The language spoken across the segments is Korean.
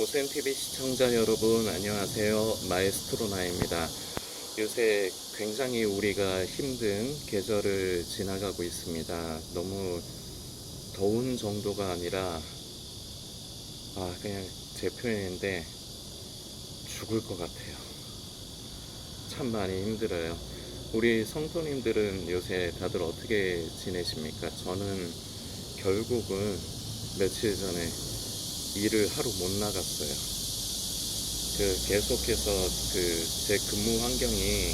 고센TV 시청자 여러분 안녕하세요. 마에스트로 나입니다. 요새 굉장히 우리가 힘든 계절을 지나가고 있습니다. 너무 더운 정도가 아니라 그냥 제 표현인데 죽을 것 같아요. 참 많이 힘들어요. 우리 성도님들은 요새 다들 어떻게 지내십니까? 저는 결국은 며칠 전에 일을 하루 못 나갔어요. 계속해서 제 근무 환경이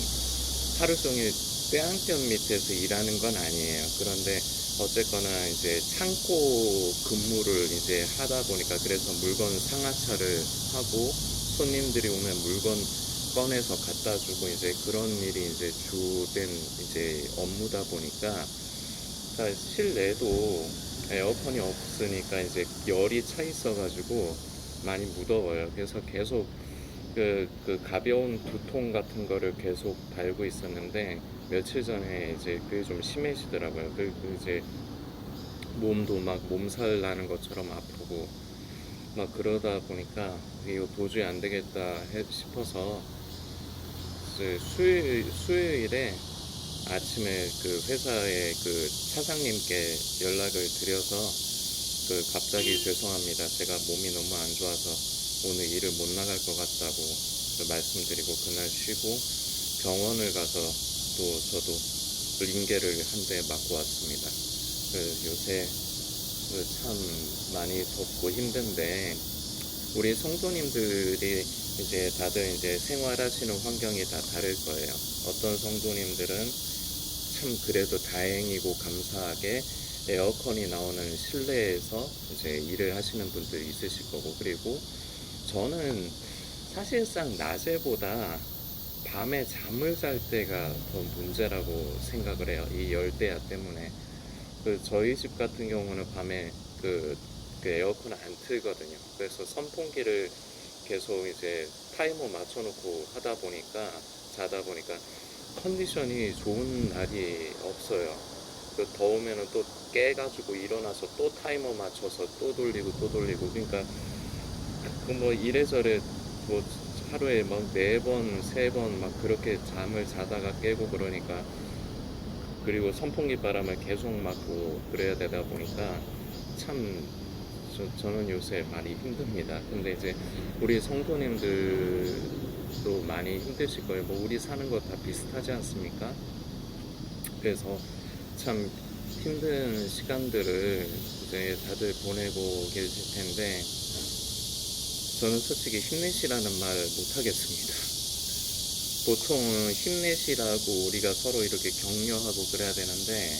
하루 종일 빼안경 밑에서 일하는 건 아니에요. 그런데 어쨌거나 이제 창고 근무를 이제 하다 보니까 그래서 물건 상하차를 하고 손님들이 오면 물건 꺼내서 갖다 주고 이제 그런 일이 이제 주된 이제 업무다 보니까 실내도 에어컨이 없으니까 이제 열이 차 있어가지고 많이 무더워요. 그래서 계속 그 가벼운 두통 같은 거를 계속 달고 있었는데 며칠 전에 이제 그게 좀 심해지더라고요. 이제 몸도 막 몸살 나는 것처럼 아프고 막 그러다 보니까 이거 도저히 안 되겠다 싶어서 수요일에 아침에 그 회사의 그 차장님께 연락을 드려서 갑자기 죄송합니다. 제가 몸이 너무 안 좋아서 오늘 일을 못 나갈 것 같다고 말씀드리고 그날 쉬고 병원을 가서 또 저도 링게를 한 대 맞고 왔습니다. 요새 참 많이 덥고 힘든데 우리 성도님들이 이제 다들 이제 생활하시는 환경이 다 다를 거예요. 어떤 성도님들은 참 그래도 다행이고 감사하게 에어컨이 나오는 실내에서 이제 일을 하시는 분들이 있으실 거고, 그리고 저는 사실상 낮에보다 밤에 잠을 잘 때가 더 문제라고 생각을 해요. 이 열대야 때문에. 저희 집 같은 경우는 밤에 그 에어컨을 안 틀거든요. 그래서 선풍기를 계속 이제 타이머 맞춰놓고 자다 보니까 컨디션이 좋은 날이 없어요. 더우면은 또 깨가지고 일어나서 또 타이머 맞춰서 또 돌리고 그러니까 뭐 이래저래 뭐 하루에 막 4번, 3번 막 그렇게 잠을 자다가 깨고 그러니까, 그리고 선풍기 바람을 계속 맞고 그래야 되다 보니까 참 저는 요새 많이 힘듭니다. 근데 이제 우리 성도님들도 많이 힘드실 거예요. 뭐 우리 사는 거 다 비슷하지 않습니까? 그래서 참 힘든 시간들을 이제 다들 보내고 계실 텐데 저는 솔직히 힘내시라는 말 못하겠습니다. 보통은 힘내시라고 우리가 서로 이렇게 격려하고 그래야 되는데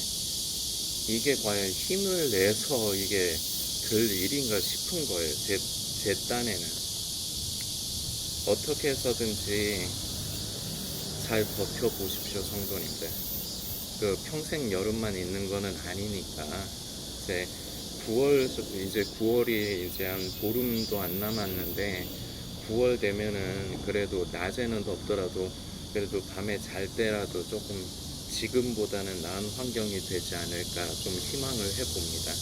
이게 과연 힘을 내서 이게 될 일인가 싶은 거예요. 제 딴에는 어떻게 해서든지 잘 버텨보십시오, 성도님들. 평생 여름만 있는 거는 아니니까 이제 9월이 이제 한 보름도 안 남았는데 9월 되면은 그래도 낮에는 덥더라도 그래도 밤에 잘 때라도 조금 지금보다는 나은 환경이 되지 않을까 좀 희망을 해봅니다.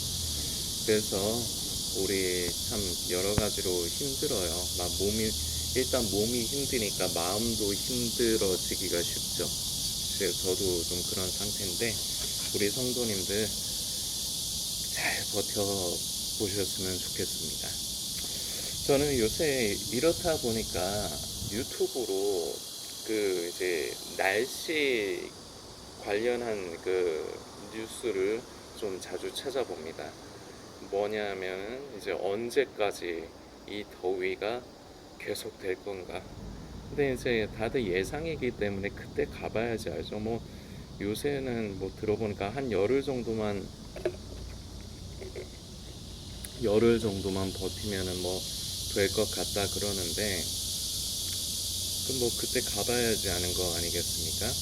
그래서 우리 참 여러 가지로 힘들어요. 일단 몸이 힘드니까 마음도 힘들어지기가 쉽죠. 저도 좀 그런 상태인데 우리 성도님들 잘 버텨보셨으면 좋겠습니다. 저는 요새 이렇다 보니까 유튜브로 이제 날씨 관련한 뉴스를 좀 자주 찾아봅니다. 뭐냐면 이제 언제까지 이 더위가 계속 될 건가. 근데 이제 다들 예상이기 때문에 그때 가봐야지 알죠. 뭐 요새는 뭐 들어보니까 한 열흘 정도만 버티면은 뭐 될 것 같다 그러는데 뭐 그때 가봐야지 아는 거 아니겠습니까?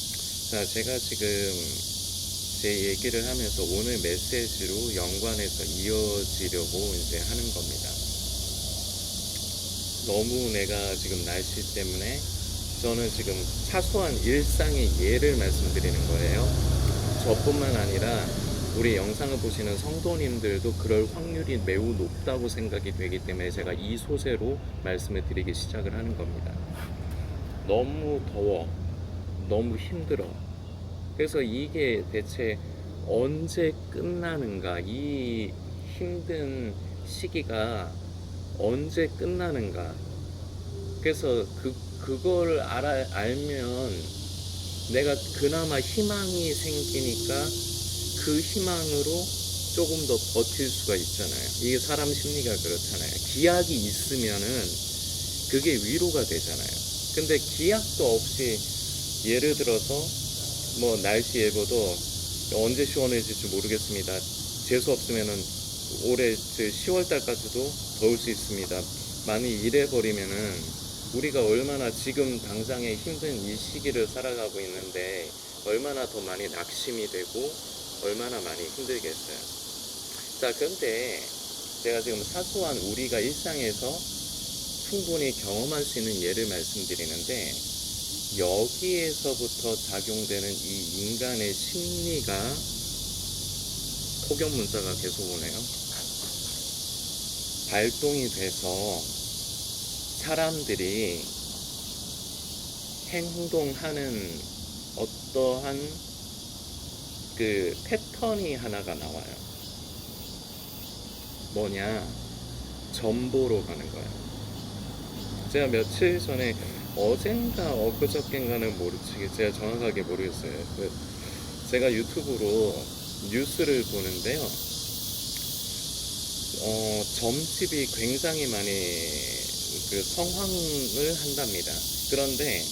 자, 제가 지금 제 얘기를 하면서 오늘 메시지로 연관해서 이어지려고 이제 하는 겁니다. 너무 내가 지금 날씨 때문에 저는 지금 사소한 일상의 예를 말씀드리는 거예요. 저뿐만 아니라 우리 영상을 보시는 성도님들도 그럴 확률이 매우 높다고 생각이 되기 때문에 제가 이 소재로 말씀을 드리기 시작을 하는 겁니다. 너무 더워, 너무 힘들어. 그래서 이게 대체 언제 끝나는가, 이 힘든 시기가 언제 끝나는가. 그래서 그걸 알면 내가 그나마 희망이 생기니까 그 희망으로 조금 더 버틸 수가 있잖아요. 이게 사람 심리가 그렇잖아요. 기약이 있으면은 그게 위로가 되잖아요. 근데 기약도 없이, 예를 들어서 뭐 날씨 예보도 언제 시원해질지 모르겠습니다. 재수 없으면은 올해 10월 달까지도 더울 수 있습니다. 많이 이래버리면은 우리가 얼마나 지금 당장의 힘든 이 시기를 살아가고 있는데 얼마나 더 많이 낙심이 되고 얼마나 많이 힘들겠어요. 자, 그런데 제가 지금 사소한 우리가 일상에서 충분히 경험할 수 있는 예를 말씀드리는데, 여기에서부터 작용되는 이 인간의 심리가, 폭염 문자가 계속 오네요. 발동이 돼서 사람들이 행동하는 어떠한 그 패턴이 하나가 나와요. 뭐냐? 점 보러 가는 거예요. 제가 며칠 전에, 어젠가 엊그저께인가는 제가 정확하게 모르겠어요. 제가 유튜브로 뉴스를 보는데요. 점집이 굉장히 많이 성황을 한답니다. 그런데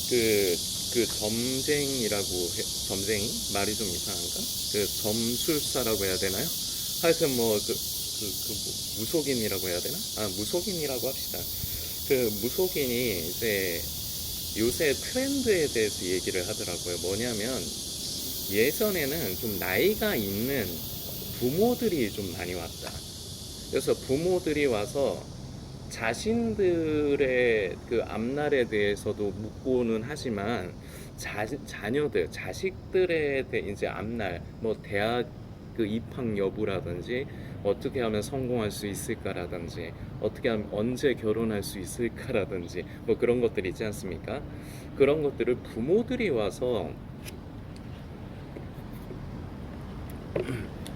그 점쟁이? 말이 좀 이상한가? 점술사라고 해야 되나요? 하여튼 무속인이라고 해야 되나? 무속인이라고 합시다. 무속인이 이제 요새 트렌드에 대해서 얘기를 하더라고요. 뭐냐면, 예전에는 좀 나이가 있는 부모들이 좀 많이 왔다. 그래서 부모들이 와서 자신들의 그 앞날에 대해서도 묻고는 하지만, 자식들의 이제 앞날, 뭐 대학 입학 여부라든지, 어떻게 하면 성공할 수 있을까라든지, 어떻게 하면 언제 결혼할 수 있을까라든지, 뭐 그런 것들 있지 않습니까? 그런 것들을 부모들이 와서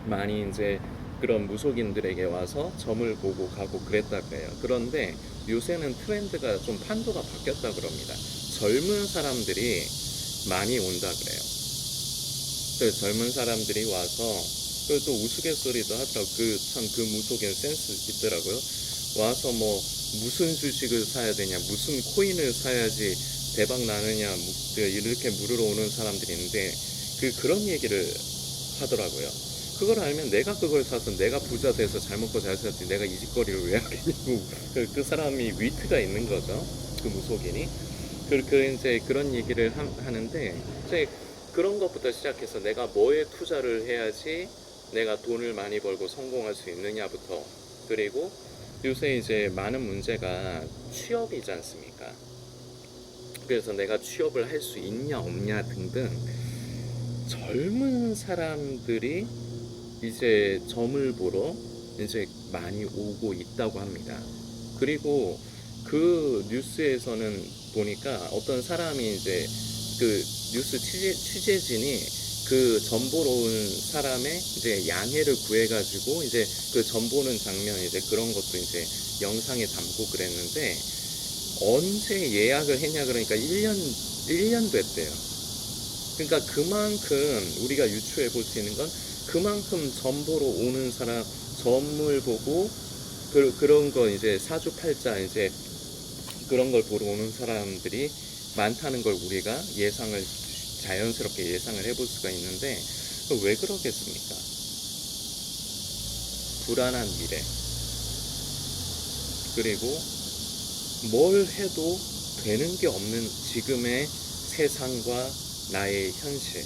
많이 이제 그런 무속인들에게 와서 점을 보고 가고 그랬다고 해요. 그런데 요새는 트렌드가 좀 판도가 바뀌었다 그럽니다. 젊은 사람들이 많이 온다 그래요. 젊은 사람들이 와서, 또 우스갯소리도 하더라고. 그 무속인 센스 있더라고요. 와서 뭐 무슨 주식을 사야 되냐, 무슨 코인을 사야지 대박 나느냐, 이렇게 물으러 오는 사람들이 있는데, 그런 얘기를 하더라고요. 그걸 알면 내가 그걸 사서 내가 부자 돼서 잘 먹고 잘 살지, 내가 이 짓거리를 왜 하겠냐고. 그 사람이 위트가 있는 거죠. 그 무속인이. 이제 그런 얘기를 하는데, 이제 그런 것부터 시작해서 내가 뭐에 투자를 해야지 내가 돈을 많이 벌고 성공할 수 있느냐부터, 그리고 요새 이제 많은 문제가 취업이지 않습니까? 그래서 내가 취업을 할 수 있냐 없냐 등등, 젊은 사람들이 이제 점을 보러 이제 많이 오고 있다고 합니다. 그리고 그 뉴스에서는 보니까 어떤 사람이 이제 그 뉴스 취재진이 그 점 보러 온 사람의 이제 양해를 구해가지고 이제 그 점 보는 장면, 이제 그런 것도 이제 영상에 담고 그랬는데, 언제 예약을 했냐 그러니까 1년 됐대요. 그러니까 그만큼 우리가 유추해 볼 수 있는 건, 그만큼 점 보러 오는 사람, 점을 보고 그런 거 이제 사주팔자 이제 그런 걸 보러 오는 사람들이 많다는 걸 우리가 자연스럽게 예상을 해볼 수가 있는데, 왜 그러겠습니까? 불안한 미래, 그리고 뭘 해도 되는 게 없는 지금의 세상과 나의 현실.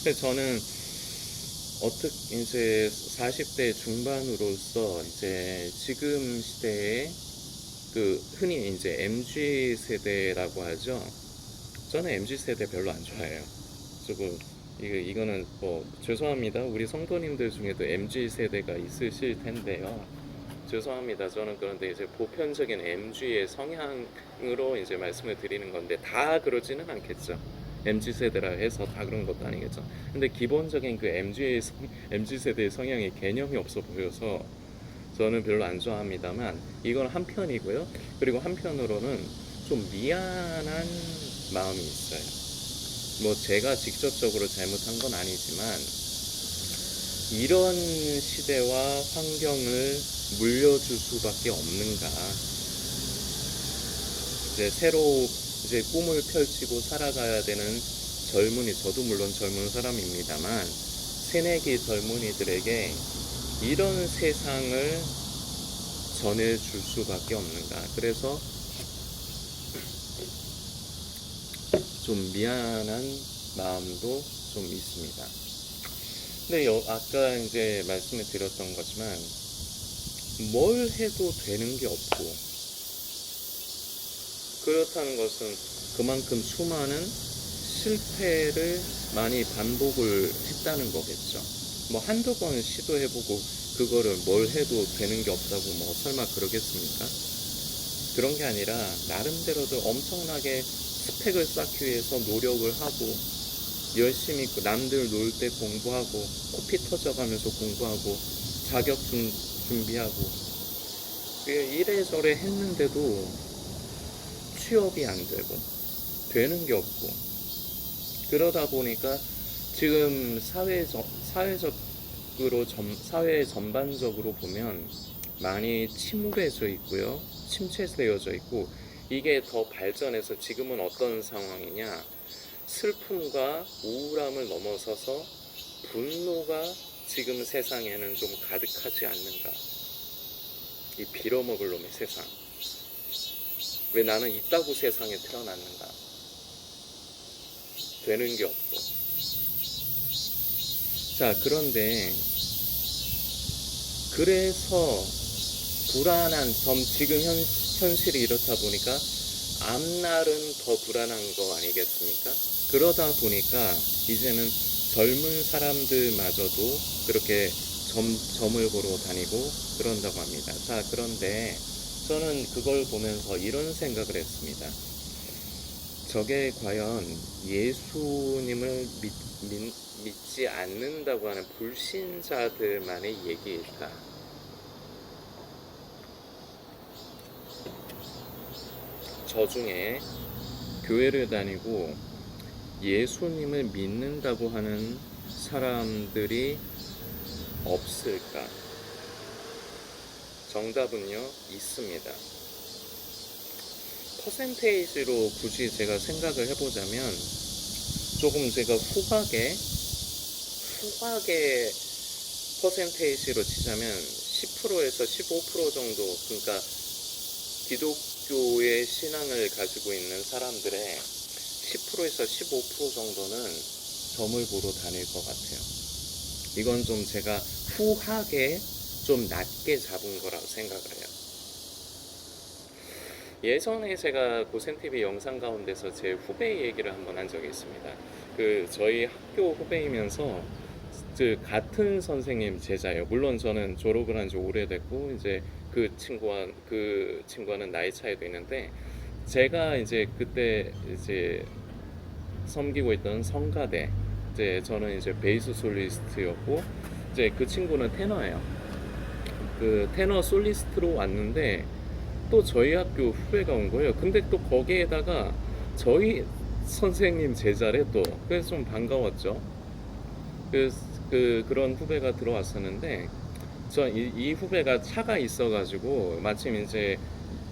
그래서 저는 이제 40대 중반으로서 이제 지금 시대에 흔히 이제 MZ 세대라고 하죠. 저는 MZ 세대 별로 안 좋아해요. 조금 이거는 뭐 죄송합니다. 우리 성도님들 중에도 MZ 세대가 있으실 텐데요. 죄송합니다. 저는 그런데 이제 보편적인 MG의 성향으로 이제 말씀을 드리는 건데 다 그러지는 않겠죠. MZ 세대라 해서 다 그런 것도 아니겠죠. 근데 기본적인 그 MZ 세대의 성향이 개념이 없어 보여서 저는 별로 안 좋아합니다만 이건 한편이고요. 그리고 한편으로는 좀 미안한 마음이 있어요. 뭐 제가 직접적으로 잘못한 건 아니지만 이런 시대와 환경을 물려줄 수밖에 없는가. 이제 새로 이제 꿈을 펼치고 살아가야 되는 젊은이, 저도 물론 젊은 사람입니다만 새내기 젊은이들에게 이런 세상을 전해줄 수밖에 없는가. 그래서 좀 미안한 마음도 좀 있습니다. 근데 아까 이제 말씀을 드렸던 거지만 뭘 해도 되는 게 없고 그렇다는 것은 그만큼 수많은 실패를 많이 반복을 했다는 거겠죠. 뭐 한두 번 시도해보고 그거를 뭘 해도 되는 게 없다고 뭐 설마 그러겠습니까? 그런 게 아니라 나름대로도 엄청나게 스펙을 쌓기 위해서 노력을 하고 열심히 남들 놀 때 공부하고 코피 터져가면서 공부하고 자격증 준비하고 이래저래 했는데도 취업이 안 되고 되는 게 없고 그러다 보니까 지금 사회 전반적으로 보면 많이 침울해져 있고요. 침체되어져 있고 이게 더 발전해서 지금은 어떤 상황이냐 슬픔과 우울함을 넘어서서 분노가 지금 세상에는 좀 가득하지 않는가. 이 빌어먹을 놈의 세상. 왜 나는 이따구 세상에 태어났는가. 되는 게 없고. 자, 그런데 그래서 불안한 지금 현실이 이렇다 보니까 앞날은 더 불안한 거 아니겠습니까? 그러다 보니까 이제는 젊은 사람들마저도 그렇게 점을 보러 다니고 그런다고 합니다. 자, 그런데 저는 그걸 보면서 이런 생각을 했습니다. 저게 과연 예수님을 믿지 않는다고 하는 불신자들만의 얘기일까? 저 중에 교회를 다니고 예수님을 믿는다고 하는 사람들이 없을까? 정답은요, 있습니다. 퍼센테이지로 굳이 제가 생각을 해보자면 조금 제가 후하게 퍼센테이지로 치자면 10%에서 15% 정도, 그러니까 기독교의 신앙을 가지고 있는 사람들의 10%에서 15% 정도는 점을 보러 다닐 것 같아요. 이건 좀 제가 후하게 좀 낮게 잡은 거라고 생각을 해요. 예전에 제가 고센TV 영상 가운데서 제 후배 얘기를 한번 한 적이 있습니다. 저희 학교 후배이면서 같은 선생님 제자예요. 물론 저는 졸업을 한 지 오래됐고 이제 그 친구와는 나이 차이도 있는데 제가 이제 그때 이제 섬기고 있던 성가대 이제 저는 이제 베이스 솔리스트였고 이제 그 친구는 테너예요. 그 테너 솔리스트로 왔는데 또 저희 학교 후배가 온 거예요. 근데 또 거기에다가 저희 선생님 제자래 또. 그래서 좀 반가웠죠. 그런 후배가 들어왔었는데 이 후배가 차가 있어가지고 마침 이제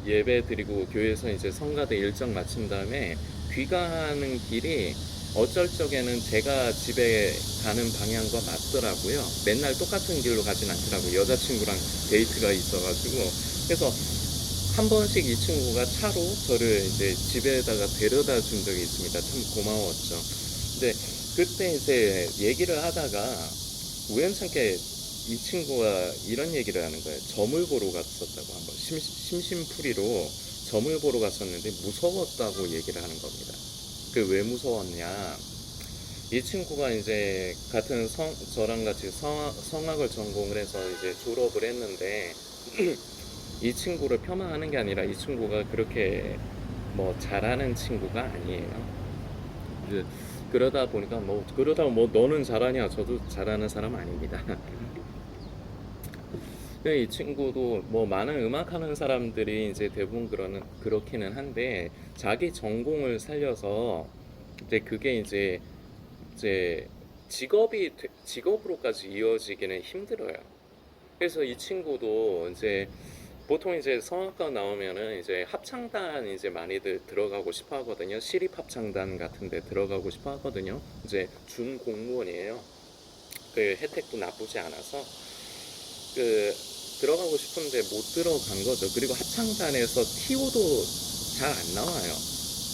예배 드리고 교회에서 이제 성가대 일정 마친 다음에 귀가하는 길이 어쩔 적에는 제가 집에 가는 방향과 맞더라고요. 맨날 똑같은 길로 가진 않더라고요. 여자친구랑 데이트가 있어가지고. 그래서 한 번씩 이 친구가 차로 저를 이제 집에다가 데려다 준 적이 있습니다. 참 고마웠죠. 근데 그때 이제 얘기를 하다가 우연찮게 이 친구가 이런 얘기를 하는 거예요. 점을 보러 갔었다고 한번 심심풀이로 점을 보러 갔었는데 무서웠다고 얘기를 하는 겁니다. 왜 무서웠냐? 이 친구가 이제 같은 저랑 같이 성악을 전공을 해서 이제 졸업을 했는데 이 친구를 폄하하는 게 아니라 이 친구가 그렇게 뭐 잘하는 친구가 아니에요. 이제 그러다 뭐 너는 잘하냐, 저도 잘하는 사람 아닙니다. 이 친구도 뭐 많은 음악하는 사람들이 이제 대부분 그렇기는 한데 자기 전공을 살려서 이제 그게 이제 직업으로까지 이어지기는 힘들어요. 그래서 이 친구도 이제 보통 이제 성악과 나오면은 이제 합창단 이제 많이들 들어가고 싶어 하거든요. 시립 합창단 같은 데 들어가고 싶어 하거든요. 이제 준 공무원이에요. 그 혜택도 나쁘지 않아서 그 들어가고 싶은데 못 들어간 거죠. 그리고 합창단에서 TO도 잘 안 나와요.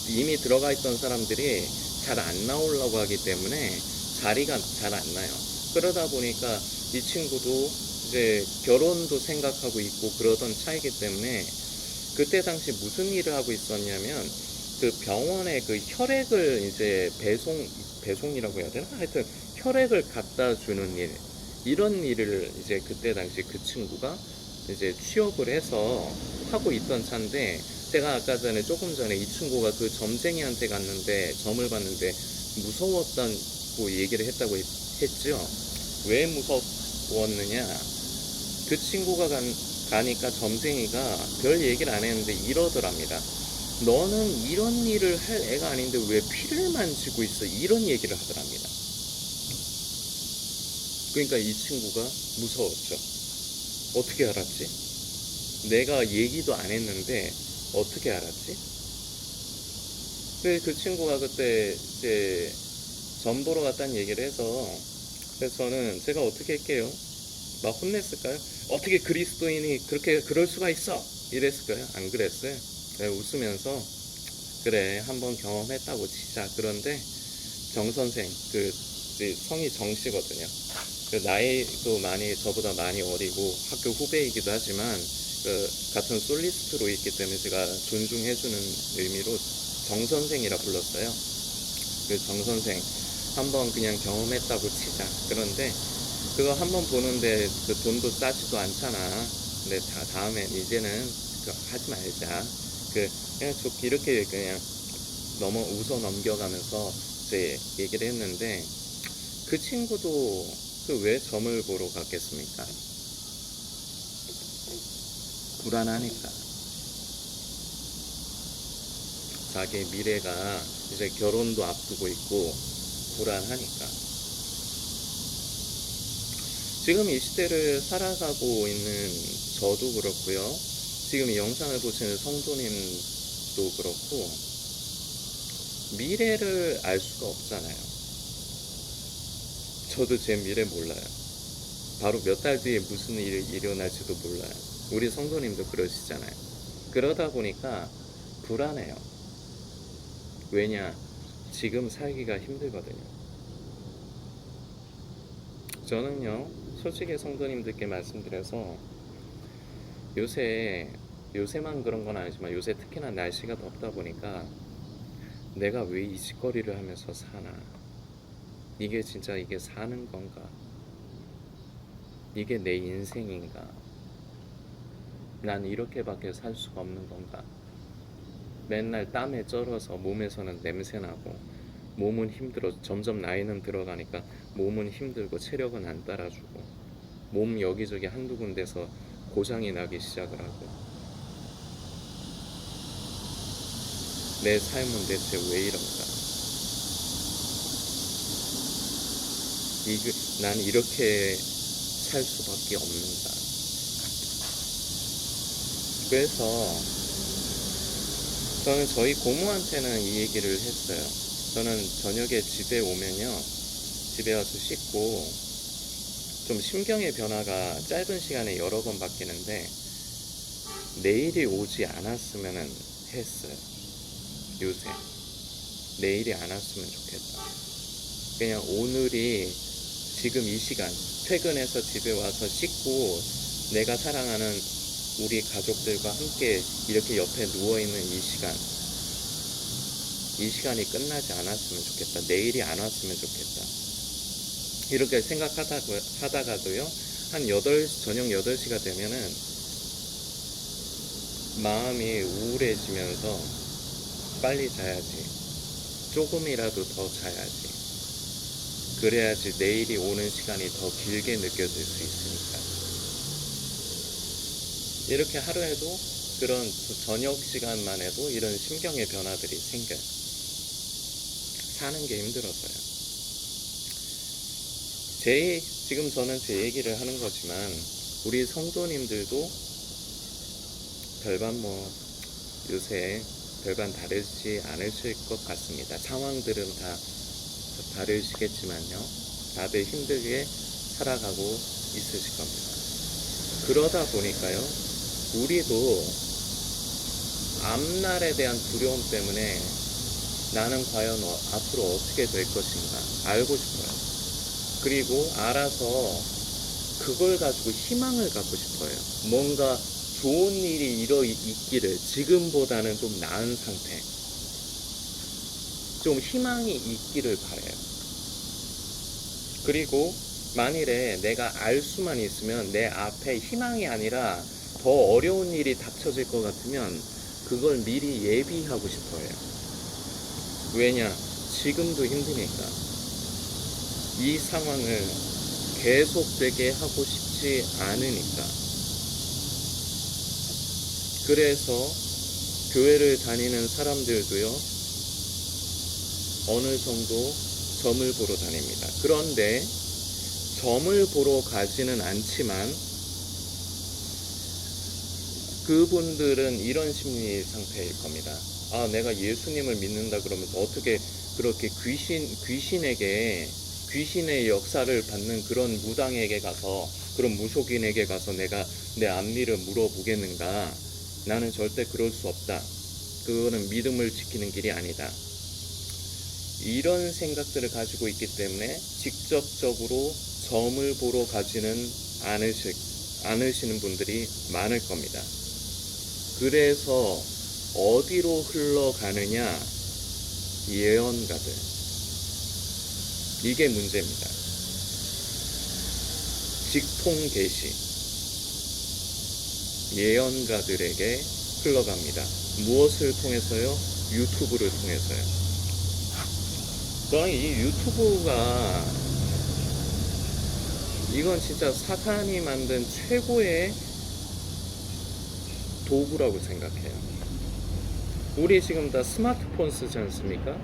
이미 들어가 있던 사람들이 잘 안 나오려고 하기 때문에 자리가 잘 안 나요. 그러다 보니까 이 친구도 이제 결혼도 생각하고 있고 그러던 차이기 때문에 그때 당시 무슨 일을 하고 있었냐면 그 병원에 그 혈액을 이제 배송이라고 해야 되나? 하여튼 혈액을 갖다 주는 일, 이런 일을 이제 그때 당시 그 친구가 이제 취업을 해서 하고 있던 차인데, 제가 아까 전에 조금 전에 이 친구가 그 점쟁이한테 갔는데 점을 봤는데 무서웠다고 얘기를 했다고 했죠. 왜 무서웠느냐? 그 친구가 가니까 점쟁이가 별 얘기를 안 했는데 이러더랍니다. 너는 이런 일을 할 애가 아닌데 왜 피를 만지고 있어? 이런 얘기를 하더랍니다. 그러니까 이 친구가 무서웠죠. 어떻게 알았지? 내가 얘기도 안 했는데 어떻게 알았지? 그 친구가 그때 이제 점 보러 갔다는 얘기를 해서, 그래서 제가 어떻게 할게요? 막 혼냈을까요? 어떻게 그리스도인이 그렇게 그럴 수가 있어? 이랬을까요? 안 그랬어요. 네, 웃으면서 그래 한번 경험했다고 치자. 그런데 정 선생, 그 성이 정씨거든요. 그 나이도 저보다 많이 어리고 학교 후배이기도 하지만 그 같은 솔리스트로 있기 때문에 제가 존중해주는 의미로 정 선생이라 불렀어요. 그 정 선생 한번 그냥 경험했다고 치자. 그런데 그거 한번 보는데 그 돈도 싸지도 않잖아. 근데 다음엔 이제는 하지 말자. 그냥 이렇게 그냥 웃어 넘겨가면서 이제 얘기를 했는데, 그 친구도 왜 점을 보러 갔겠습니까? 불안하니까. 자기 미래가 이제 결혼도 앞두고 있고 불안하니까. 지금 이 시대를 살아가고 있는 저도 그렇고요. 지금 이 영상을 보시는 성도님도 그렇고 미래를 알 수가 없잖아요. 저도 제 미래 몰라요. 바로 몇 달 뒤에 무슨 일이 일어날지도 몰라요. 우리 성도님도 그러시잖아요. 그러다 보니까 불안해요. 왜냐? 지금 살기가 힘들거든요. 저는요, 솔직히 성도님들께 말씀드려서 요새만 그런 건 아니지만 요새 특히나 날씨가 덥다 보니까 내가 왜 이 짓거리를 하면서 사나? 이게 진짜 이게 사는 건가? 이게 내 인생인가? 난 이렇게밖에 살 수가 없는 건가? 맨날 땀에 쩔어서 몸에서는 냄새나고 몸은 힘들어. 점점 나이는 들어가니까 몸은 힘들고 체력은 안 따라주고 몸 여기저기 한두 군데서 고장이 나기 시작을 하고, 내 삶은 대체 왜 이런가? 난 이렇게 살 수밖에 없는가? 그래서 저는 저희 고모한테는 이 얘기를 했어요. 저는 저녁에 집에 오면요, 집에 와서 씻고 좀 심경의 변화가 짧은 시간에 여러 번 바뀌는데 내일이 오지 않았으면 했어요. 요새 내일이 안 왔으면 좋겠다. 그냥 오늘이 지금 이 시간, 퇴근해서 집에 와서 씻고 내가 사랑하는 우리 가족들과 함께 이렇게 옆에 누워있는 이 시간, 이 시간이 끝나지 않았으면 좋겠다. 내일이 안 왔으면 좋겠다. 이렇게 생각하다가도요, 한 저녁 8시가 되면은 마음이 우울해지면서 빨리 자야지. 조금이라도 더 자야지. 그래야지 내일이 오는 시간이 더 길게 느껴질 수 있으니까. 이렇게 하루에도 그런 저녁 시간만 해도 이런 심경의 변화들이 생겨요. 사는 게 힘들어서요. 지금 저는 제 얘기를 하는 거지만 우리 성도님들도 별반 요새 별반 다르지 않으실 것 같습니다. 상황들은 다 다르시겠지만요. 다들 힘들게 살아가고 있으실 겁니다. 그러다 보니까요, 우리도 앞날에 대한 두려움 때문에 나는 과연 앞으로 어떻게 될 것인가 알고 싶어요. 그리고 알아서 그걸 가지고 희망을 갖고 싶어요. 뭔가 좋은 일이 있기를, 지금보다는 좀 나은 상태, 좀 희망이 있기를 바라요. 그리고 만일에 내가 알 수만 있으면 내 앞에 희망이 아니라 더 어려운 일이 닥쳐질 것 같으면 그걸 미리 예비하고 싶어요. 왜냐? 지금도 힘드니까. 이 상황을 계속되게 하고 싶지 않으니까. 그래서 교회를 다니는 사람들도요, 어느 정도 점을 보러 다닙니다. 그런데 점을 보러 가지는 않지만 그분들은 이런 심리 상태일 겁니다. 아, 내가 예수님을 믿는다 그러면서 어떻게 그렇게 귀신의 역사를 받는 그런 무당에게 가서, 그런 무속인에게 가서 내가 내 앞니를 물어보겠는가? 나는 절대 그럴 수 없다. 그거는 믿음을 지키는 길이 아니다. 이런 생각들을 가지고 있기 때문에 직접적으로 점을 보러 가지는 않으시는 분들이 많을 겁니다. 그래서 어디로 흘러가느냐? 예언가들. 이게 문제입니다. 직통 계시. 예언가들에게 흘러갑니다. 무엇을 통해서요? 유튜브를 통해서요. 저는 이 유튜브가, 이건 진짜 사탄이 만든 최고의 도구라고 생각해요. 우리 지금 다 스마트폰 쓰지 않습니까?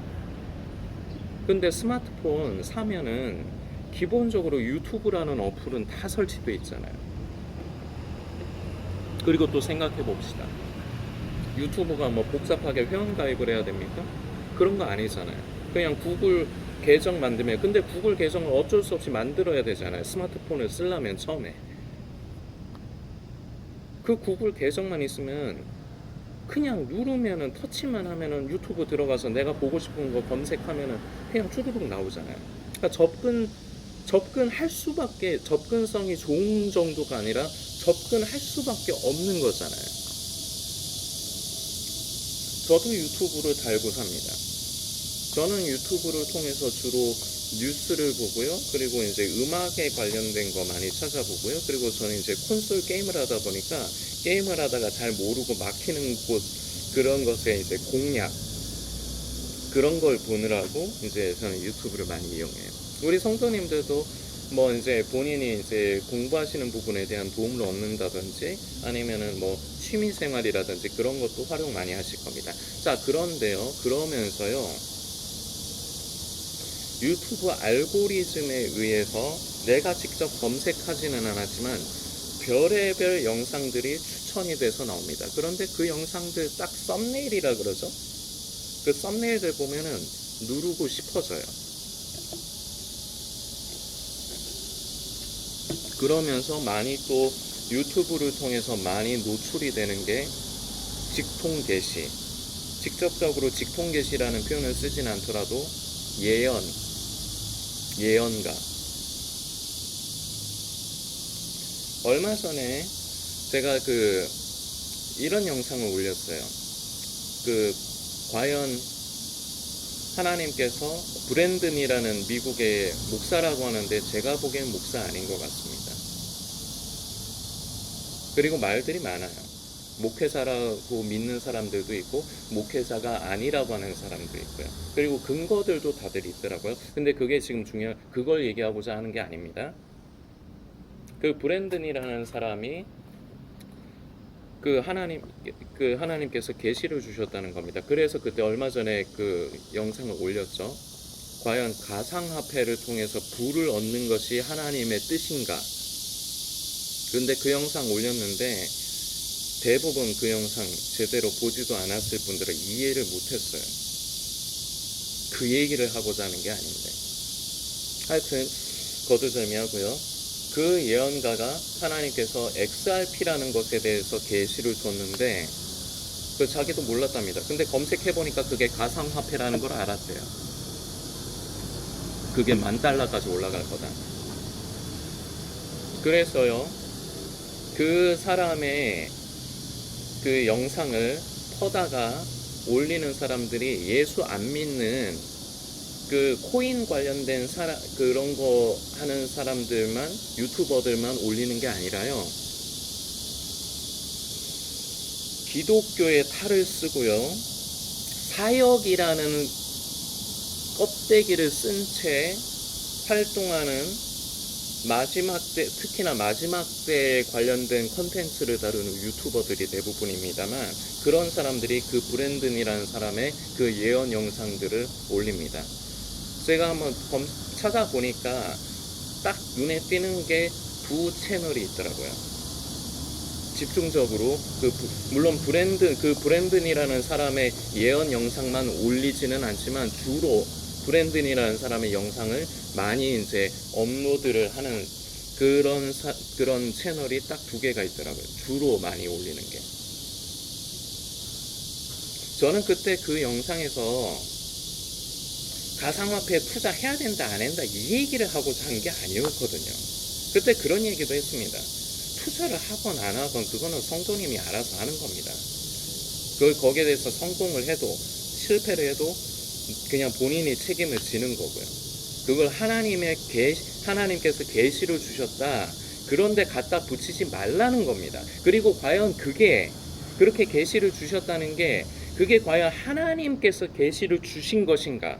근데 스마트폰 사면은 기본적으로 유튜브라는 어플은 다 설치되어 있잖아요. 그리고 또 생각해 봅시다. 유튜브가 뭐 복잡하게 회원가입을 해야 됩니까? 그런 거 아니잖아요. 그냥 구글 계정 만들면, 근데 구글 계정을 어쩔 수 없이 만들어야 되잖아요. 스마트폰을 쓰려면 처음에. 그 구글 계정만 있으면 그냥 누르면은, 터치만 하면은 유튜브 들어가서 내가 보고 싶은 거 검색하면은 그냥 쭈루룩 나오잖아요. 그러니까 접근할 수밖에, 접근성이 좋은 정도가 아니라 접근할 수밖에 없는 거잖아요. 저도 유튜브를 달고 삽니다. 저는 유튜브를 통해서 주로 뉴스를 보고요. 그리고 이제 음악에 관련된 거 많이 찾아보고요. 그리고 저는 이제 콘솔 게임을 하다 보니까 게임을 하다가 잘 모르고 막히는 곳, 그런 것에 이제 공략, 그런 걸 보느라고 이제 저는 유튜브를 많이 이용해요. 우리 성도님들도 뭐 이제 본인이 이제 공부하시는 부분에 대한 도움을 얻는다든지 아니면은 뭐 취미 생활이라든지 그런 것도 활용 많이 하실 겁니다. 자, 그런데요, 그러면서요, 유튜브 알고리즘에 의해서 내가 직접 검색하지는 않았지만 별의별 영상들이 추천이 돼서 나옵니다. 그런데 그 영상들 딱 썸네일이라 그러죠. 그 썸네일들 보면은 누르고 싶어져요. 그러면서 많이 또 유튜브를 통해서 많이 노출이 되는 게 직통 계시. 직접적으로 직통 계시라는 표현을 쓰진 않더라도 예언가. 얼마 전에 제가 이런 영상을 올렸어요. 과연 하나님께서 브랜든이라는 미국의 목사라고 하는데 제가 보기엔 목사 아닌 것 같습니다. 그리고 말들이 많아요. 목회자라고 믿는 사람들도 있고 목회자가 아니라고 하는 사람도 있고요. 그리고 근거들도 다들 있더라고요. 근데 그게 지금 그걸 얘기하고자 하는 게 아닙니다. 그 브랜든이라는 사람이 하나님께서 계시를 주셨다는 겁니다. 그래서 그때 얼마 전에 그 영상을 올렸죠. 과연 가상화폐를 통해서 부를 얻는 것이 하나님의 뜻인가? 그런데 그 영상 올렸는데 대부분 그 영상 제대로 보지도 않았을 분들은 이해를 못했어요. 그 얘기를 하고자 하는 게 아닌데. 하여튼 거두절미하고요. 그 예언가가 하나님께서 XRP라는 것에 대해서 계시를 줬는데 그 자기도 몰랐답니다. 근데 검색해보니까 그게 가상화폐라는 걸 알았대요. 그게 $10,000까지 올라갈 거다. 그래서요, 그 사람의 그 영상을 퍼다가 올리는 사람들이 예수 안 믿는 그 코인 관련된 그런 거 하는 사람들만, 유튜버들만 올리는 게 아니라요, 기독교의 탈을 쓰고요, 사역이라는 껍데기를 쓴 채 활동하는 마지막 때, 특히나 마지막 때에 관련된 컨텐츠를 다루는 유튜버들이 대부분입니다만, 그런 사람들이 그 브랜든이라는 사람의 그 예언 영상들을 올립니다. 제가 한번 찾아보니까 딱 눈에 띄는 게 두 채널이 있더라고요. 집중적으로 물론 그 브랜든이라는 사람의 예언 영상만 올리지는 않지만 주로 브랜든이라는 사람의 영상을 많이 이제 업로드를 하는 그런 채널이 딱 두 개가 있더라고요. 주로 많이 올리는 게. 저는 그때 그 영상에서 가상화폐에 투자해야 된다 안 한다 이 얘기를 하고자 한 게 아니었거든요. 그때 그런 얘기도 했습니다. 투자를 하건 안 하건 그거는 성도님이 알아서 하는 겁니다. 거기에 대해서 성공을 해도 실패를 해도 그냥 본인이 책임을 지는 거고요. 그걸 하나님께서 계시를 주셨다, 그런데 갖다 붙이지 말라는 겁니다. 그리고 과연 그게 그렇게 계시를 주셨다는 게 그게 과연 하나님께서 계시를 주신 것인가,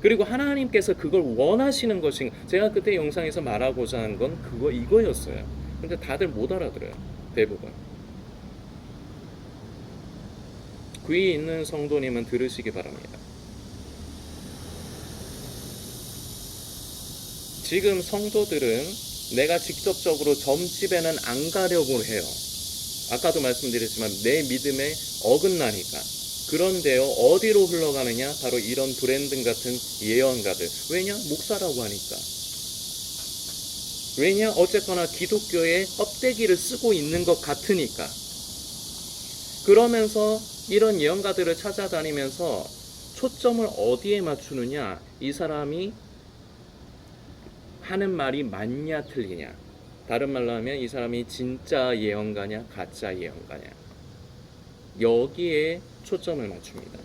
그리고 하나님께서 그걸 원하시는 것인가. 제가 그때 영상에서 말하고자 한 건 이거였어요. 근데 다들 못 알아들어요. 대부분. 귀 있는 성도님은 들으시기 바랍니다. 지금 성도들은 내가 직접적으로 점집에는 안 가려고 해요. 아까도 말씀드렸지만 내 믿음에 어긋나니까. 그런데요, 어디로 흘러가느냐? 바로 이런 브랜든 같은 예언가들. 왜냐? 목사라고 하니까. 왜냐? 어쨌거나 기독교의 껍데기를 쓰고 있는 것 같으니까. 그러면서 이런 예언가들을 찾아다니면서 초점을 어디에 맞추느냐? 이 사람이 하는 말이 맞냐 틀리냐. 다른 말로 하면 이 사람이 진짜 예언가냐 가짜 예언가냐. 여기에 초점을 맞춥니다.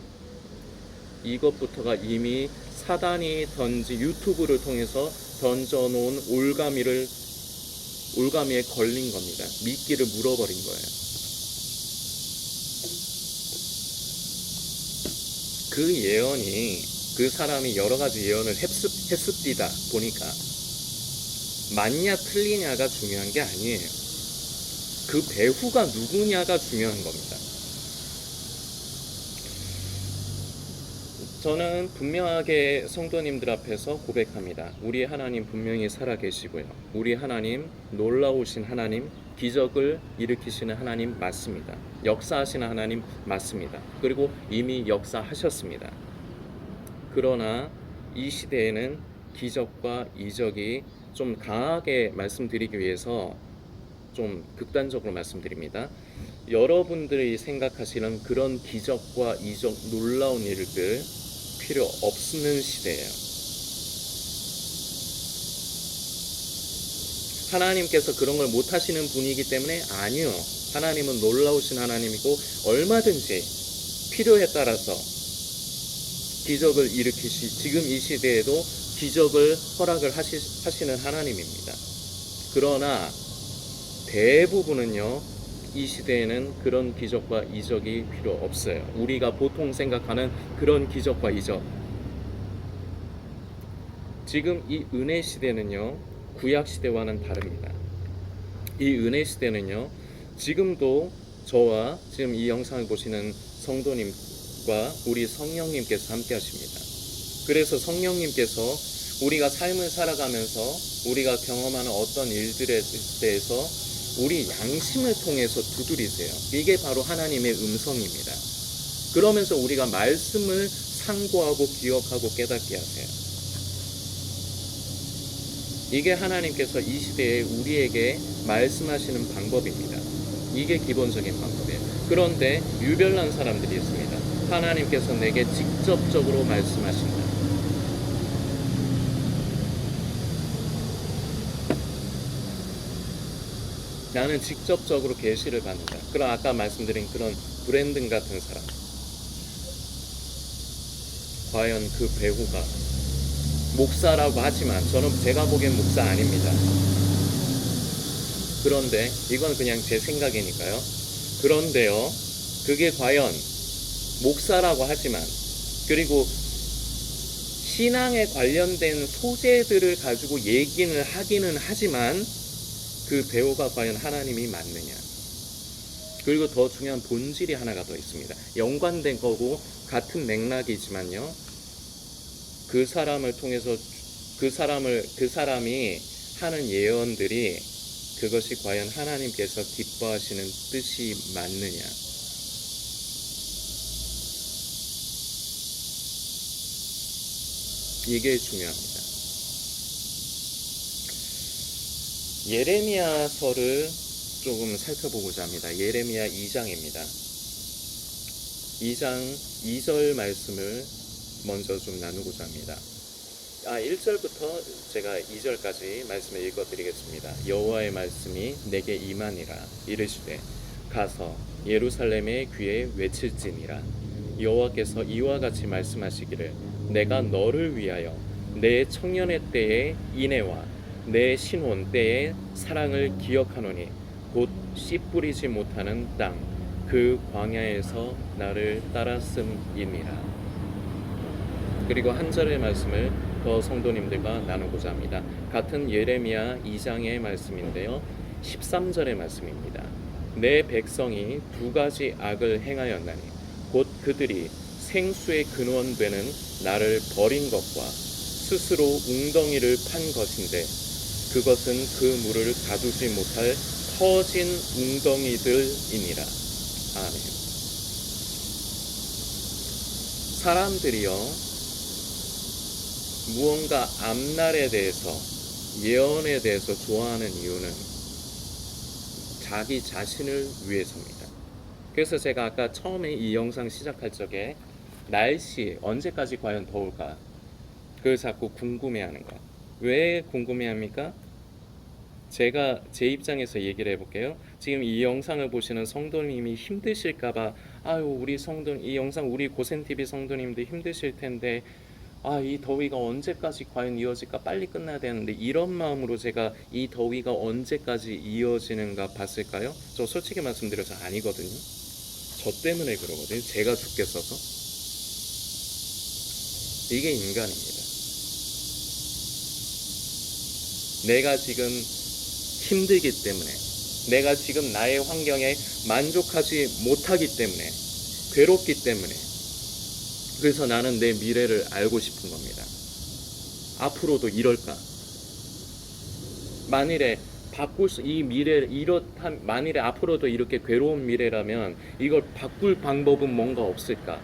이것부터가 이미 사단이 유튜브를 통해서 던져놓은 올가미에 걸린 겁니다. 미끼를 물어버린 거예요. 그 예언이, 그 사람이 여러 가지 예언을 했습니다 보니까 맞냐 틀리냐가 중요한 게 아니에요. 그 배후가 누구냐가 중요한 겁니다. 저는 분명하게 성도님들 앞에서 고백합니다. 우리 하나님 분명히 살아계시고요. 우리 하나님 놀라우신 하나님, 기적을 일으키시는 하나님 맞습니다. 역사하시는 하나님 맞습니다. 그리고 이미 역사하셨습니다. 그러나 이 시대에는 기적과 이적이 좀 강하게 말씀드리기 위해서 좀 극단적으로 말씀드립니다. 여러분들이 생각하시는 그런 기적과 이적, 놀라운 일들 필요 없는 시대예요. 하나님께서 그런 걸 못 하시는 분이기 때문에 아니요. 하나님은 놀라우신 하나님이고 얼마든지 필요에 따라서 기적을 지금 이 시대에도 기적을 허락을 하시는 하나님입니다. 그러나 대부분은요, 이 시대에는 그런 기적과 이적이 필요 없어요. 우리가 보통 생각하는 그런 기적과 이적. 지금 이 은혜 시대는요, 구약 시대와는 다릅니다. 이 은혜 시대는요, 지금도 저와 지금 이 영상을 보시는 성도님과 우리 성령님께서 함께 하십니다. 그래서 성령님께서 우리가 삶을 살아가면서 우리가 경험하는 어떤 일들에 대해서 우리 양심을 통해서 두드리세요. 이게 바로 하나님의 음성입니다. 그러면서 우리가 말씀을 상고하고 기억하고 깨닫게 하세요. 이게 하나님께서 이 시대에 우리에게 말씀하시는 방법입니다. 이게 기본적인 방법이에요. 그런데 유별난 사람들이 있습니다. 하나님께서 내게 직접적으로 말씀하신다. 나는 직접적으로 계시를 받는다. 그럼 아까 말씀드린 그런 브랜든 같은 사람, 과연 그 배우가 목사라고 하지만 제가 보기엔 목사 아닙니다. 그런데 이건 그냥 제 생각이니까요. 그런데요, 그게 과연 목사라고 하지만, 그리고 신앙에 관련된 소재들을 가지고 얘기는 하기는 하지만 그 배우가 과연 하나님이 맞느냐. 그리고 더 중요한 본질이 하나가 더 있습니다. 연관된 거고 같은 맥락이지만요, 그 사람을 통해서 그 사람이 하는 예언들이 그것이 과연 하나님께서 기뻐하시는 뜻이 맞느냐. 이게 중요합니다. 예레미야서를 조금 살펴보고자 합니다. 예레미야 2장입니다. 2장 2절 말씀을 먼저 좀 나누고자 합니다. 1절부터 제가 2절까지 말씀을 읽어드리겠습니다. 여호와의 말씀이 내게 임하니라. 이르시되 가서 예루살렘의 귀에 외칠지니라. 여호와께서 이와 같이 말씀하시기를 내가 너를 위하여 내 청년의 때의 인애와 내 신혼 때의 사랑을 기억하노니 곧 씨 뿌리지 못하는 땅 그 광야에서 나를 따랐음이니라. 그리고 한 절의 말씀을 더 성도님들과 나누고자 합니다. 같은 예레미야 2장의 말씀인데요, 13절의 말씀입니다. 내 백성이 두 가지 악을 행하였나니 곧 그들이 생수의 근원되는 나를 버린 것과 스스로 웅덩이를 판 것인데 그것은 그 물을 가두지 못할 터진 웅덩이들이니라. 아멘. 사람들이요, 무언가 앞날에 대해서, 예언에 대해서 좋아하는 이유는 자기 자신을 위해서입니다. 그래서 제가 아까 처음에 이 영상 시작할 적에 날씨 언제까지 과연 더울까, 그걸 자꾸 궁금해하는 거. 왜 궁금해합니까? 제가 제 입장에서 얘기를 해볼게요. 지금 이 영상을 보시는 성도님이 힘드실까봐, 우리 이 영상 우리 고센TV 성도님들 힘드실 텐데, 이 더위가 언제까지 과연 이어질까, 빨리 끝나야 되는데, 이런 마음으로 제가 이 더위가 언제까지 이어지는가 봤을까요? 저 솔직히 말씀드려서 아니거든요. 저 때문에 그러거든요. 제가 죽겠어서. 이게 인간입니다. 내가 지금 힘들기 때문에, 내가 지금 나의 환경에 만족하지 못하기 때문에, 괴롭기 때문에, 그래서 나는 내 미래를 알고 싶은 겁니다. 앞으로도 이럴까? 만일에 만일에 앞으로도 이렇게 괴로운 미래라면 이걸 바꿀 방법은 뭔가 없을까?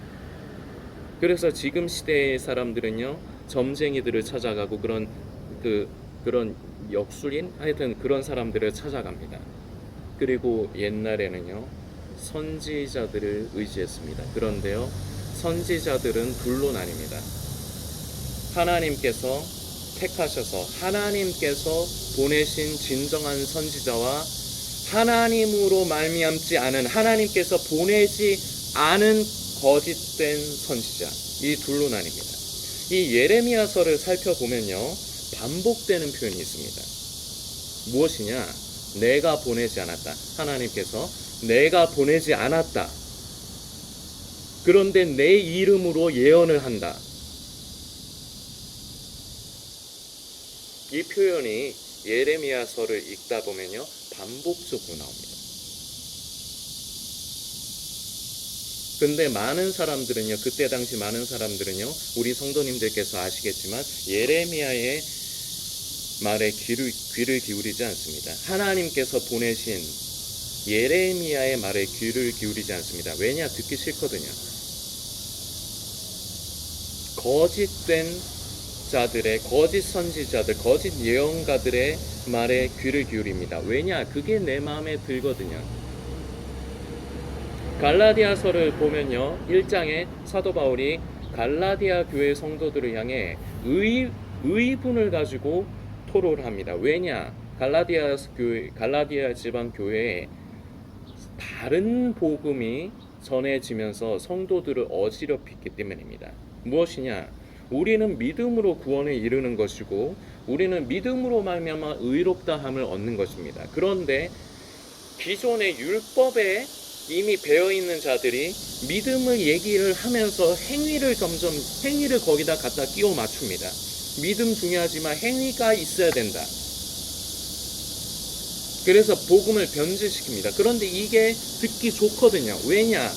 그래서 지금 시대의 사람들은요, 점쟁이들을 찾아가고 그런 역술인, 하여튼 그런 사람들을 찾아갑니다. 그리고 옛날에는요, 선지자들을 의지했습니다. 그런데요, 선지자들은 둘로 나뉩니다. 하나님께서 택하셔서 하나님께서 보내신 진정한 선지자와 하나님으로 말미암지 않은, 하나님께서 보내지 않은 거짓된 선지자, 이 둘로 나뉩니다. 이 예레미야서를 살펴보면요, 반복되는 표현이 있습니다. 무엇이냐? 내가 보내지 않았다. 하나님께서 내가 보내지 않았다. 그런데 내 이름으로 예언을 한다. 이 표현이 예레미야서를 읽다 보면요, 반복적으로 나옵니다. 근데 많은 사람들은요, 그때 당시 많은 사람들은요, 우리 성도님들께서 아시겠지만 예레미야의 말에 귀를 기울이지 않습니다. 하나님께서 보내신 예레미야의 말에 귀를 기울이지 않습니다. 왜냐? 듣기 싫거든요. 거짓된 자들의, 거짓 선지자들, 거짓 예언가들의 말에 귀를 기울입니다. 왜냐? 그게 내 마음에 들거든요. 갈라디아서를 보면요, 1장에 사도 바울이 갈라디아 교회 성도들을 향해 의분을 가지고 토로를 합니다. 왜냐? 갈라디아 지방 교회에 다른 복음이 전해지면서 성도들을 어지럽혔기 때문입니다. 무엇이냐? 우리는 믿음으로 구원에 이르는 것이고 우리는 믿음으로 말미암아 의롭다함을 얻는 것입니다. 그런데 기존의 율법에 이미 배어있는 자들이 믿음을 얘기를 하면서 행위를 거기다 갖다 끼워 맞춥니다. 믿음 중요하지만 행위가 있어야 된다. 그래서 복음을 변질시킵니다. 그런데 이게 듣기 좋거든요. 왜냐?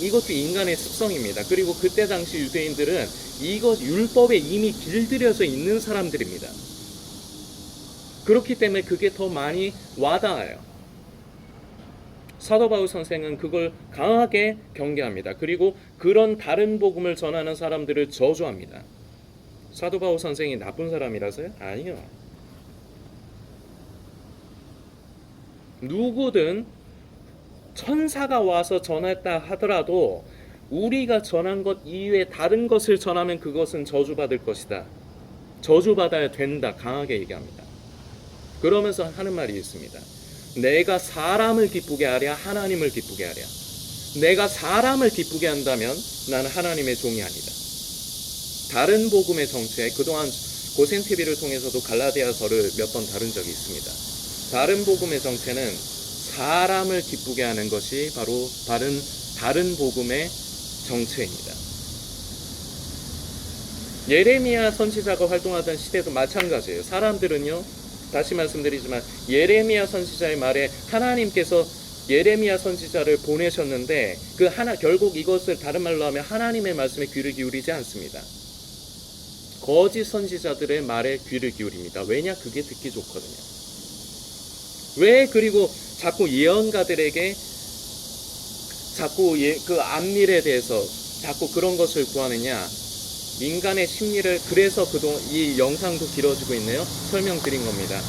이것도 인간의 습성입니다. 그리고 그때 당시 유대인들은 이것 율법에 이미 길들여져 있는 사람들입니다. 그렇기 때문에 그게 더 많이 와닿아요. 사도 바울 선생은 그걸 강하게 경계합니다. 그리고 그런 다른 복음을 전하는 사람들을 저주합니다. 사도 바울 선생이 나쁜 사람이라서요? 아니요. 누구든 천사가 와서 전했다 하더라도 우리가 전한 것 이외에 다른 것을 전하면 그것은 저주받을 것이다. 저주받아야 된다. 강하게 얘기합니다. 그러면서 하는 말이 있습니다. 내가 사람을 기쁘게 하랴 하나님을 기쁘게 하랴. 내가 사람을 기쁘게 한다면 나는 하나님의 종이 아니다. 다른 복음의 정체, 그동안 고센TV를 통해서도 갈라디아서를 몇 번 다룬 적이 있습니다. 다른 복음의 정체는 사람을 기쁘게 하는 것이 바로 다른 복음의 정체입니다. 예레미야 선지자가 활동하던 시대도 마찬가지예요. 사람들은요, 다시 말씀드리지만 예레미야 선지자의 말에 하나님께서 예레미야 선지자를 보내셨는데 결국 이것을 다른 말로 하면 하나님의 말씀에 귀를 기울이지 않습니다. 거짓 선지자들의 말에 귀를 기울입니다. 왜냐? 그게 듣기 좋거든요. 왜 그리고 자꾸 예언가들에게 자꾸 그 앞일에 대해서 자꾸 그런 것을 구하느냐? 인간의 심리를, 그래서 그동안 이 영상도 길어지고 있네요. 설명드린 겁니다.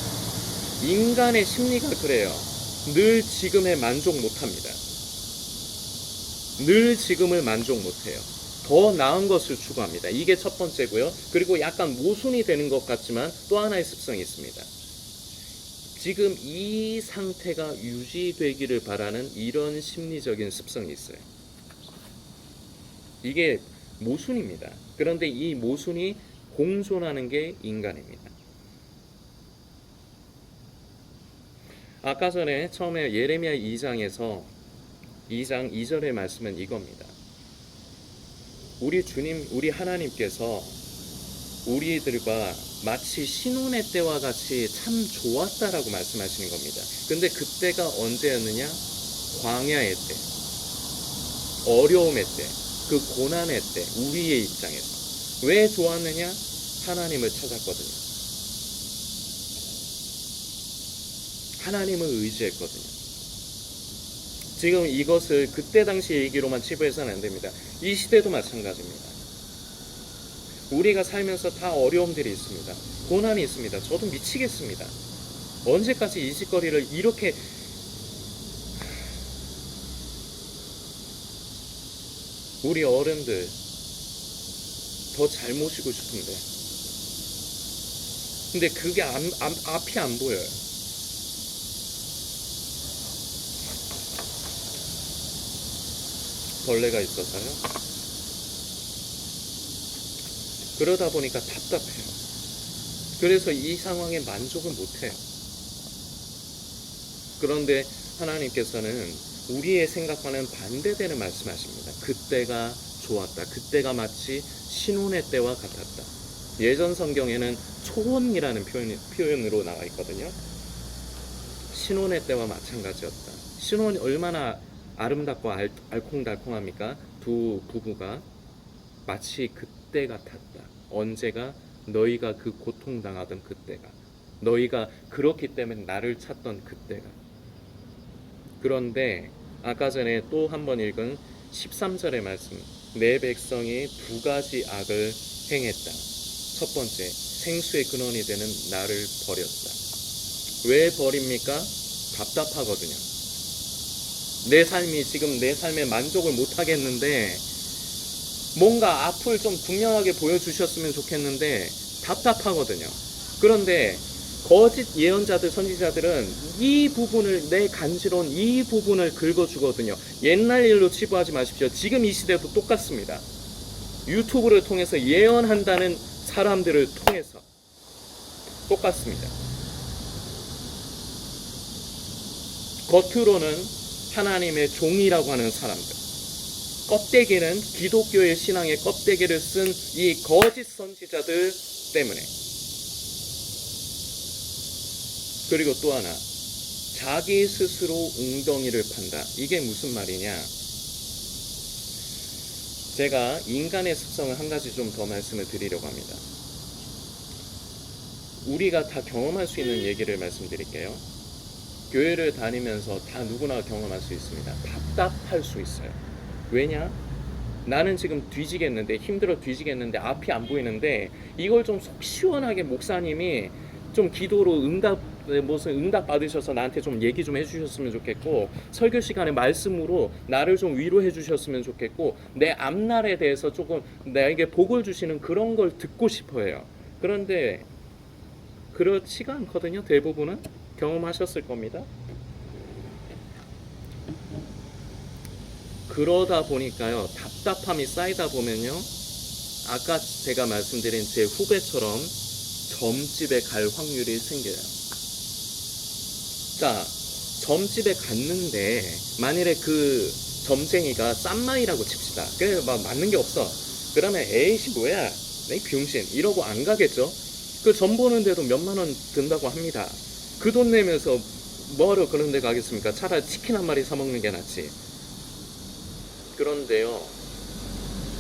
인간의 심리가 그래요. 늘 지금에 만족 못합니다. 늘 지금을 만족 못해요. 더 나은 것을 추구합니다. 이게 첫 번째고요. 그리고 약간 모순이 되는 것 같지만 또 하나의 습성이 있습니다. 지금 이 상태가 유지되기를 바라는 이런 심리적인 습성이 있어요. 이게 모순입니다. 그런데 이 모순이 공존하는 게 인간입니다. 아까 전에 처음에 예레미야 2장 2절의 말씀은 이겁니다. 우리 주님, 우리 하나님께서 우리들과 마치 신혼의 때와 같이 참 좋았다라고 말씀하시는 겁니다. 근데 그때가 언제였느냐? 광야의 때, 어려움의 때, 그 고난의 때, 우리의 입장에서. 왜 좋았느냐? 하나님을 찾았거든요. 하나님을 의지했거든요. 지금 이것을 그때 당시 얘기로만 치부해서는 안 됩니다. 이 시대도 마찬가지입니다. 우리가 살면서 다 어려움들이 있습니다. 고난이 있습니다. 저도 미치겠습니다. 언제까지 이 짓거리를 이렇게 우리 어른들 더 잘 모시고 싶은데 근데 그게 앞이 안 보여요. 벌레가 있어서요. 그러다 보니까 답답해요. 그래서 이 상황에 만족을 못해요. 그런데 하나님께서는 우리의 생각과는 반대되는 말씀하십니다. 그때가 좋았다. 그때가 마치 신혼의 때와 같았다. 예전 성경에는 초혼이라는 표현으로 나와 있거든요. 신혼의 때와 마찬가지였다. 신혼이 얼마나 아름답고 알콩달콩합니까? 두 부부가 마치 그때 같았다. 언제가? 너희가 그 고통당하던 그때가, 너희가 그렇기 때문에 나를 찾던 그때가. 그런데 아까 전에 또 한 번 읽은 13절의 말씀, 내 백성이 두 가지 악을 행했다. 첫 번째, 생수의 근원이 되는 나를 버렸다. 왜 버립니까? 답답하거든요. 내 삶이 지금 내 삶에 만족을 못하겠는데 뭔가 앞을 좀 분명하게 보여주셨으면 좋겠는데 답답하거든요. 그런데 거짓 예언자들, 선지자들은 이 부분을, 내 간지러운 이 부분을 긁어주거든요. 옛날 일로 치부하지 마십시오. 지금 이 시대도 똑같습니다. 유튜브를 통해서 예언한다는 사람들을 통해서 똑같습니다. 겉으로는 하나님의 종이라고 하는 사람들, 껍데기는 기독교의 신앙의 껍데기를 쓴 이 거짓 선지자들 때문에. 그리고 또 하나, 자기 스스로 웅덩이를 판다. 이게 무슨 말이냐? 제가 인간의 습성을 한 가지 좀 더 말씀을 드리려고 합니다. 우리가 다 경험할 수 있는 얘기를 말씀드릴게요. 교회를 다니면서 다 누구나 경험할 수 있습니다. 답답할 수 있어요. 왜냐? 나는 지금 뒤지겠는데, 힘들어 뒤지겠는데 앞이 안 보이는데 이걸 좀 속 시원하게 목사님이 좀 기도로 무슨 응답 받으셔서 나한테 좀 얘기 좀 해주셨으면 좋겠고, 설교 시간에 말씀으로 나를 좀 위로해 주셨으면 좋겠고, 내 앞날에 대해서 조금 나에게 복을 주시는 그런 걸 듣고 싶어요. 그런데 그렇지가 않거든요. 대부분은 경험하셨을 겁니다. 그러다 보니까요, 답답함이 쌓이다 보면요, 아까 제가 말씀드린 제 후배처럼 점집에 갈 확률이 생겨요. 자, 점집에 갔는데 만일에 그 점쟁이가 싼마이라고 칩시다. 그래 막 맞는 게 없어. 그러면 에이씨 뭐야, 내 병신 이러고 안 가겠죠. 그 점 보는데도 몇만 원 든다고 합니다. 그 돈 내면서 뭐하러 그런 데 가겠습니까? 차라리 치킨 한 마리 사 먹는 게 낫지. 그런데요,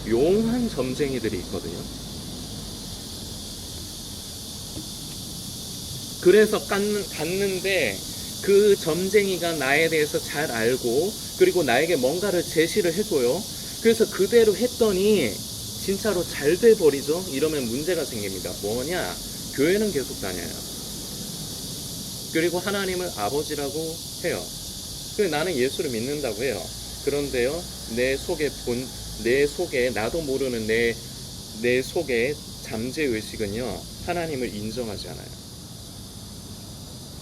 용한 점쟁이들이 있거든요. 그래서 갔는데 그 점쟁이가 나에 대해서 잘 알고, 그리고 나에게 뭔가를 제시를 해줘요. 그래서 그대로 했더니 진짜로 잘 돼버리죠. 이러면 문제가 생깁니다. 뭐냐? 교회는 계속 다녀요. 그리고 하나님을 아버지라고 해요. 그래서 나는 예수를 믿는다고 해요. 그런데요, 내 속에 나도 모르는 내 속에 잠재의식은요, 하나님을 인정하지 않아요.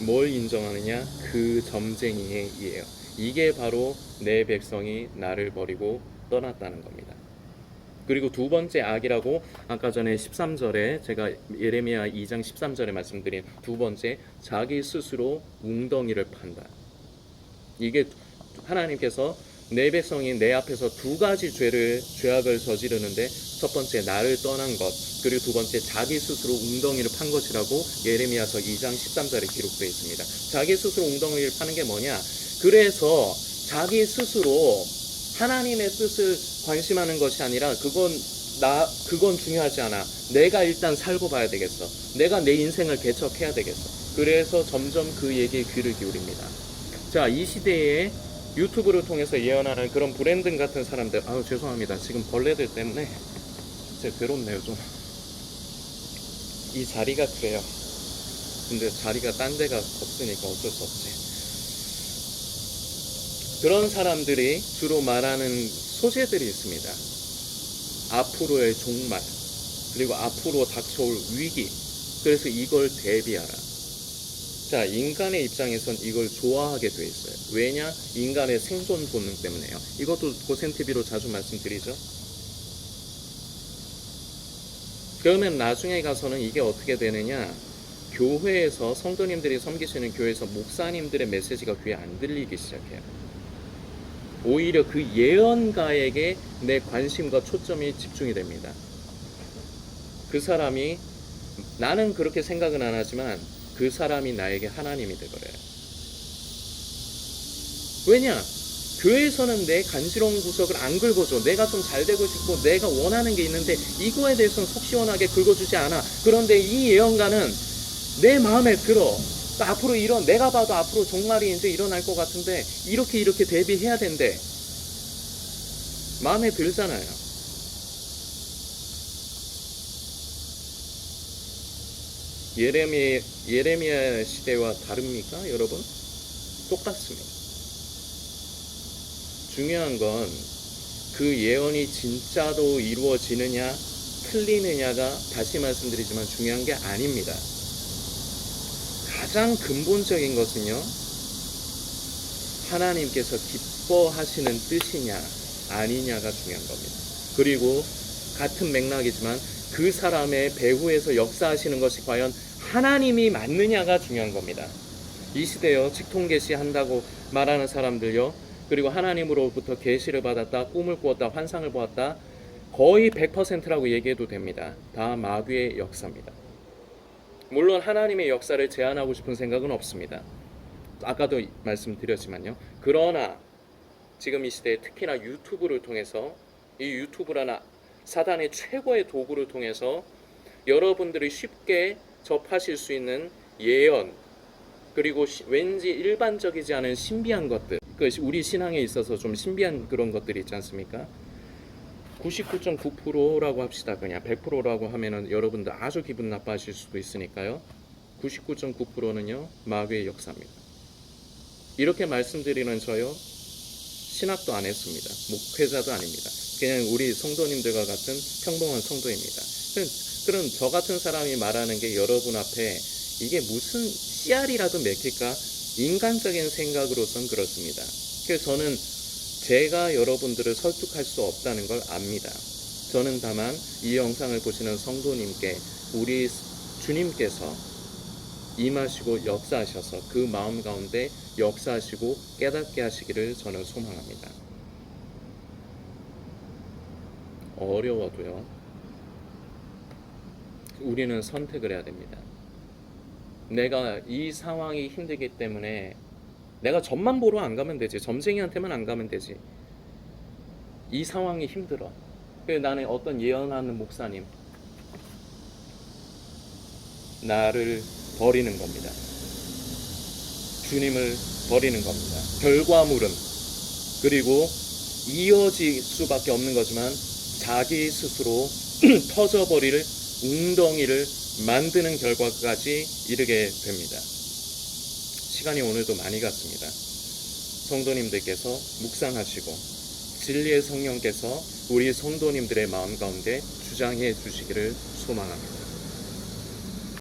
뭘 인정하느냐? 그 점쟁이의 이에요. 이게 바로 내 백성이 나를 버리고 떠났다는 겁니다. 그리고 두 번째 악이라고 아까 전에 13절에 제가 예레미야 2장 13절에 말씀드린 두 번째, 자기 스스로 웅덩이를 판다. 이게 하나님께서 내 백성이 내 앞에서 두 가지 죄악을 저지르는데, 첫 번째 나를 떠난 것, 그리고 두 번째 자기 스스로 웅덩이를 판 것이라고 예레미야서 2장 13절에 기록되어 있습니다. 자기 스스로 웅덩이를 파는 게 뭐냐? 그래서 자기 스스로 하나님의 뜻을 관심하는 것이 아니라 그건 중요하지 않아. 내가 일단 살고 봐야 되겠어. 내가 내 인생을 개척해야 되겠어. 그래서 점점 그 얘기에 귀를 기울입니다. 자, 이 시대에 유튜브를 통해서 예언하는 그런 브랜든 같은 사람들, 죄송합니다. 지금 벌레들 때문에 진짜 괴롭네요, 좀. 이 자리가 그래요. 근데 자리가 딴 데가 없으니까 어쩔 수 없지. 그런 사람들이 주로 말하는 소재들이 있습니다. 앞으로의 종말, 그리고 앞으로 닥쳐올 위기. 그래서 이걸 대비하라. 자, 인간의 입장에선 이걸 좋아하게 돼 있어요. 왜냐? 인간의 생존 본능 때문에요. 이것도 고센TV로 자주 말씀드리죠. 그러면 나중에 가서는 이게 어떻게 되느냐? 교회에서 성도님들이 섬기시는 교회에서 목사님들의 메시지가 귀에 안 들리기 시작해요. 오히려 그 예언가에게 내 관심과 초점이 집중이 됩니다. 그 사람이, 나는 그렇게 생각은 안 하지만 그 사람이 나에게 하나님이 되버려요. 왜냐? 교회에서는 내 간지러운 구석을 안 긁어줘. 내가 좀 잘 되고 싶고 내가 원하는 게 있는데 이거에 대해서는 속 시원하게 긁어주지 않아. 그런데 이 예언가는 내 마음에 들어. 앞으로 내가 봐도 앞으로 종말이 이제 일어날 것 같은데 이렇게 대비해야 된대. 마음에 들잖아요. 예레미야 시대와 다릅니까, 여러분? 똑같습니다. 중요한 건 그 예언이 진짜로 이루어지느냐 틀리느냐가 다시 말씀드리지만 중요한 게 아닙니다. 가장 근본적인 것은요, 하나님께서 기뻐하시는 뜻이냐 아니냐가 중요한 겁니다. 그리고 같은 맥락이지만 그 사람의 배후에서 역사하시는 것이 과연 하나님이 맞느냐가 중요한 겁니다. 이 시대요, 직통 계시한다고 말하는 사람들요, 그리고 하나님으로부터 계시를 받았다, 꿈을 꾸었다, 환상을 보았다, 거의 100%라고 얘기해도 됩니다. 다 마귀의 역사입니다. 물론 하나님의 역사를 제한하고 싶은 생각은 없습니다. 아까도 말씀드렸지만요. 그러나 지금 이 시대에 특히나 유튜브를 통해서, 이 유튜브라는 사단의 최고의 도구를 통해서 여러분들이 쉽게 접하실 수 있는 예언, 그리고 왠지 일반적이지 않은 신비한 것들, 우리 신앙에 있어서 좀 신비한 그런 것들이 있지 않습니까? 99.9%라고 합시다. 그냥 100%라고 하면은 여러분들 아주 기분 나빠하실 수도 있으니까요. 99.9%는요 마귀의 역사입니다. 이렇게 말씀드리는 저요, 신학도 안 했습니다. 목회자도 아닙니다. 그냥 우리 성도님들과 같은 평범한 성도입니다. 그럼 저 같은 사람이 말하는 게 여러분 앞에 이게 무슨 씨알이라도 맥힐까? 인간적인 생각으로선 그렇습니다. 그래서 저는 제가 여러분들을 설득할 수 없다는 걸 압니다. 저는 다만 이 영상을 보시는 성도님께 우리 주님께서 임하시고 역사하셔서 그 마음 가운데 역사하시고 깨닫게 하시기를 저는 소망합니다. 어려워도요, 우리는 선택을 해야 됩니다. 내가 이 상황이 힘들기 때문에 내가 점만 보러 안 가면 되지, 점쟁이한테만 안 가면 되지. 이 상황이 힘들어. 그래서 나는 어떤 예언하는 목사님, 나를 버리는 겁니다. 주님을 버리는 겁니다. 결과물은, 그리고 이어질 수밖에 없는 거지만 자기 스스로 터져버릴 웅덩이를 만드는 결과까지 이르게 됩니다. 시간이 오늘도 많이 갔습니다. 성도님들께서 묵상하시고 진리의 성령께서 우리 성도님들의 마음 가운데 주장해 주시기를 소망합니다.